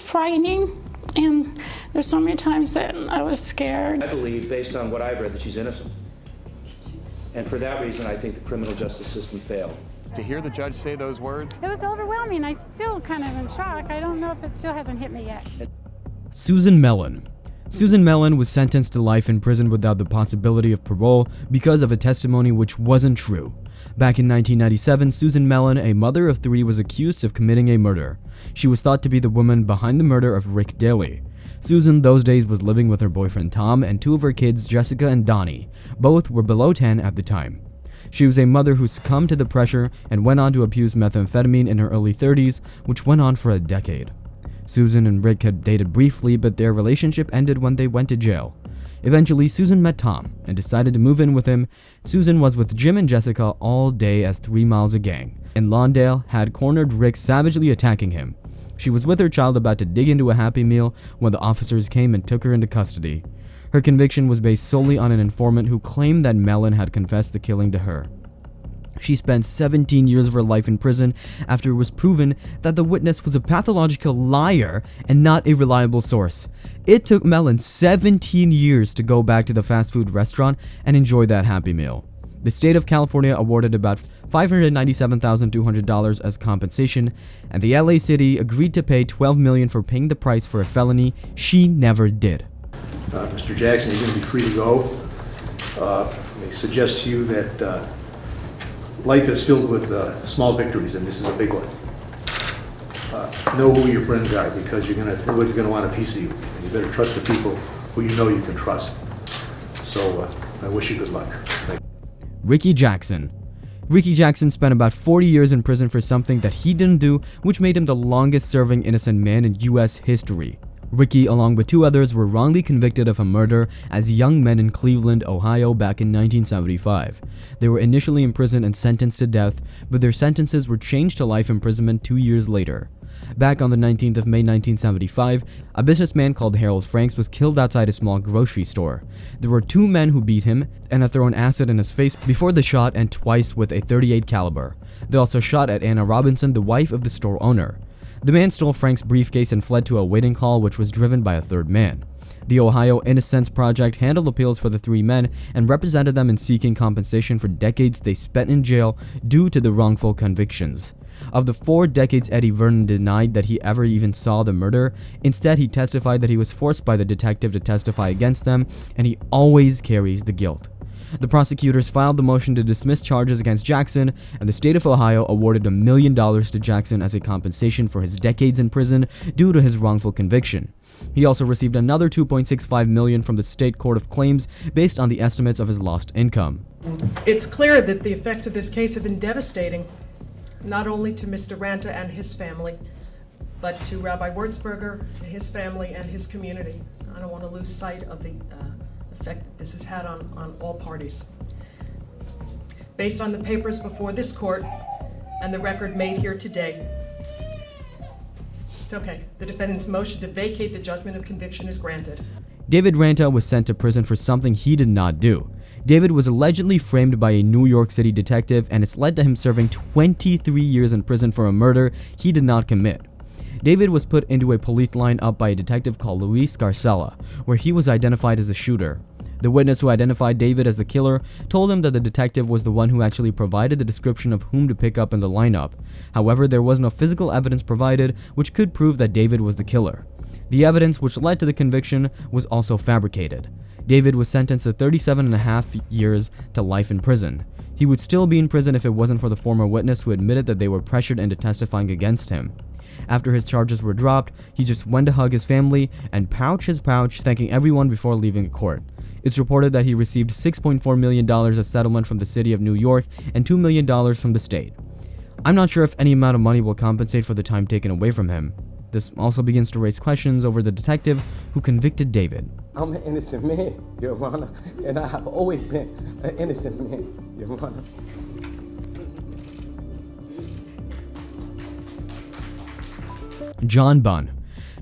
frightening, and there's so many times that I was scared. I believe, based on what I've read, that she's innocent. And for that reason, I think the criminal justice system failed. To hear the judge say those words? It was overwhelming. I still kind of in shock. I don't know if it still hasn't hit me yet. Susan Mellon. Susan Mellon was sentenced to life in prison without the possibility of parole because of a testimony which wasn't true. Back in 1997, Susan Mellon, a mother of 3, was accused of committing a murder. She was thought to be the woman behind the murder of Rick Daley. Susan those days was living with her boyfriend Tom and 2 of her kids, Jessica and Donnie. Both were below 10 at the time. She was a mother who succumbed to the pressure and went on to abuse methamphetamine in her early 30s, which went on for a decade. Susan and Rick had dated briefly, but their relationship ended when they went to jail. Eventually, Susan met Tom and decided to move in with him. Susan was with Jim and Jessica all day as 3 Miles a gang, and Lawndale had cornered Rick, savagely attacking him. She was with her child about to dig into a Happy Meal when the officers came and took her into custody. Her conviction was based solely on an informant who claimed that Mellon had confessed the killing to her. She spent 17 years of her life in prison after it was proven that the witness was a pathological liar and not a reliable source. It took Mellon 17 years to go back to the fast food restaurant and enjoy that Happy Meal. The state of California awarded about $597,200 as compensation, and the LA City agreed to pay $12 million for paying the price for a felony she never did. Mr. Jackson, you're going to be free to go. I suggest to you that life is filled with small victories, and this is a big one. Know who your friends are, because everybody's going to want a piece of you. And you better trust the people who you know you can trust. So I wish you good luck. Thank you. Ricky Jackson. Ricky Jackson spent about 40 years in prison for something that he didn't do, which made him the longest serving innocent man in US history. Ricky, along with 2 others, were wrongly convicted of a murder as young men in Cleveland, Ohio back in 1975. They were initially imprisoned and sentenced to death, but their sentences were changed to life imprisonment 2 years later. Back on the 19th of May 1975, a businessman called Harold Franks was killed outside a small grocery store. There were 2 men who beat him and had thrown acid in his face before the shot, and twice with a .38 caliber. They also shot at Anna Robinson, the wife of the store owner. The man stole Frank's briefcase and fled to a waiting call, which was driven by a 3rd man. The Ohio Innocence Project handled appeals for the 3 men and represented them in seeking compensation for decades they spent in jail due to the wrongful convictions. Of the 4 decades, Eddie Vernon denied that he ever even saw the murder. Instead, he testified that he was forced by the detective to testify against them, and he always carries the guilt. The prosecutors filed the motion to dismiss charges against Jackson, and the state of Ohio awarded $1 million to Jackson as a compensation for his decades in prison due to his wrongful conviction. He also received another $2.65 million from the state court of claims based on the estimates of his lost income. It's clear that the effects of this case have been devastating, not only to Mr. Ranta and his family, but to Rabbi Wurzberger, his family, and his community. I don't want to lose sight of the effect that this has had on all parties. Based on the papers before this court and the record made here today, it's okay. The defendant's motion to vacate the judgment of conviction is granted. David Ranta was sent to prison for something he did not do. David was allegedly framed by a New York City detective, and it's led to him serving 23 years in prison for a murder he did not commit. David was put into a police line up by a detective called Luis Scarcella, where he was identified as a shooter. The witness who identified David as the killer told him that the detective was the one who actually provided the description of whom to pick up in the lineup. However, there was no physical evidence provided which could prove that David was the killer. The evidence which led to the conviction was also fabricated. David was sentenced to 37.5 years to life in prison. He would still be in prison if it wasn't for the former witness who admitted that they were pressured into testifying against him. After his charges were dropped, he just went to hug his family and pouch his pouch, thanking everyone before leaving the court. It's reported that he received $6.4 million as settlement from the city of New York and $2 million from the state. I'm not sure if any amount of money will compensate for the time taken away from him. This also begins to raise questions over the detective who convicted David. I'm an innocent man, Your Honor, and I have always been an innocent man, Your Honor. John Bunn.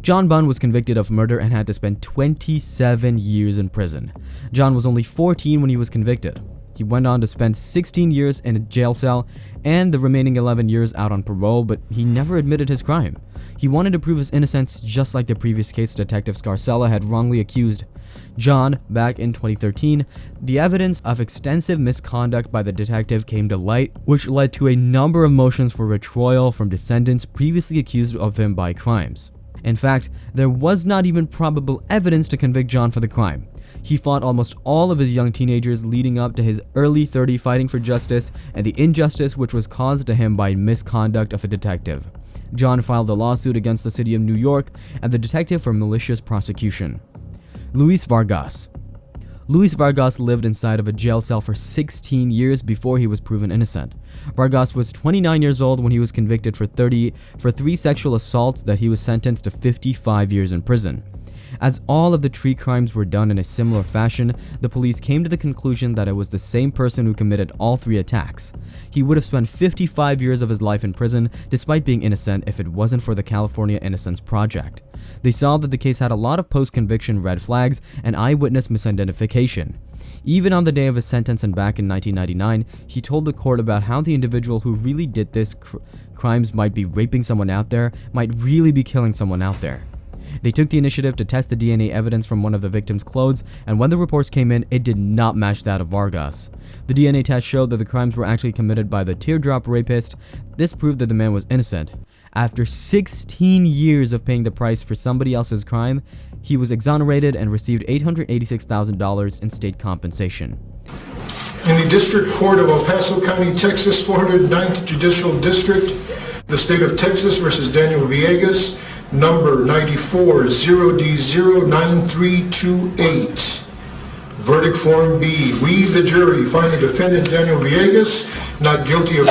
John Bunn was convicted of murder and had to spend 27 years in prison. John was only 14 when he was convicted. He went on to spend 16 years in a jail cell and the remaining 11 years out on parole, but he never admitted his crime. He He wanted to prove his innocence just like the previous case Detective Scarcella had wrongly accused John back in 2013. The evidence of extensive misconduct by the detective came to light, which led to a number of motions for retrial from descendants previously accused of him by crimes. In fact, there was not even probable evidence to convict John for the crime. He fought almost all of his young teenagers leading up to his early 30s fighting for justice and the injustice which was caused to him by misconduct of a detective. John filed a lawsuit against the city of New York and the detective for malicious prosecution. Luis Vargas. Luis Vargas lived inside of a jail cell for 16 years before he was proven innocent. Vargas was 29 years old when he was convicted for 3 sexual assaults that he was sentenced to 55 years in prison. As all of the 3 crimes were done in a similar fashion, the police came to the conclusion that it was the same person who committed all 3 attacks. He would have spent 55 years of his life in prison despite being innocent if it wasn't for the California Innocence Project. They saw that the case had a lot of post-conviction red flags and eyewitness misidentification. Even on the day of his sentence and back in 1999, he told the court about how the individual who really did this crimes might be raping someone out there, might really be killing someone out there. They took the initiative to test the DNA evidence from one of the victim's clothes, and when the reports came in, it did not match that of Vargas. The DNA test showed that the crimes were actually committed by the teardrop rapist. This proved that the man was innocent. After 16 years of paying the price for somebody else's crime, he was exonerated and received $886,000 in state compensation. In the District Court of El Paso County, Texas, 409th Judicial District, the State of Texas versus Daniel Villegas, number 94-0D09328. Verdict Form B. We, the jury, find the defendant Daniel Villegas not guilty of...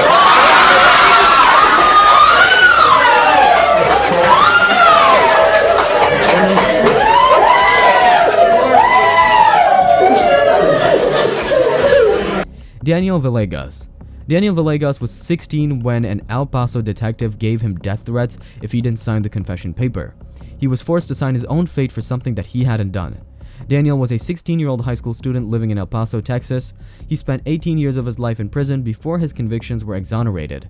Daniel Villegas. Daniel Villegas was 16 when an El Paso detective gave him death threats if he didn't sign the confession paper. He was forced to sign his own fate for something that he hadn't done. Daniel was a 16-year-old high school student living in El Paso, Texas. He spent 18 years of his life in prison before his convictions were exonerated.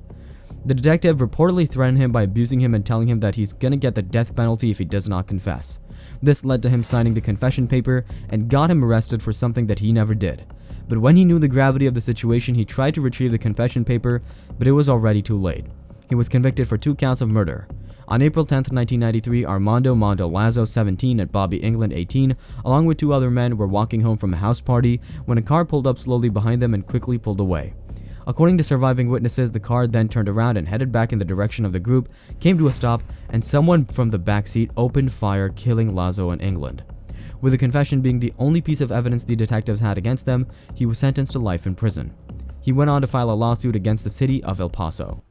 The detective reportedly threatened him by abusing him and telling him that he's gonna get the death penalty if he does not confess. This led to him signing the confession paper and got him arrested for something that he never did. But when he knew the gravity of the situation, he tried to retrieve the confession paper, but it was already too late. He was convicted for 2 counts of murder. On April 10, 1993, Armando Mondo Lazo, 17, and Bobby England, 18, along with 2 other men, were walking home from a house party when a car pulled up slowly behind them and quickly pulled away. According to surviving witnesses, the car then turned around and headed back in the direction of the group, came to a stop, and someone from the backseat opened fire, killing Lazo and England. With the confession being the only piece of evidence the detectives had against them, he was sentenced to life in prison. He went on to file a lawsuit against the city of El Paso.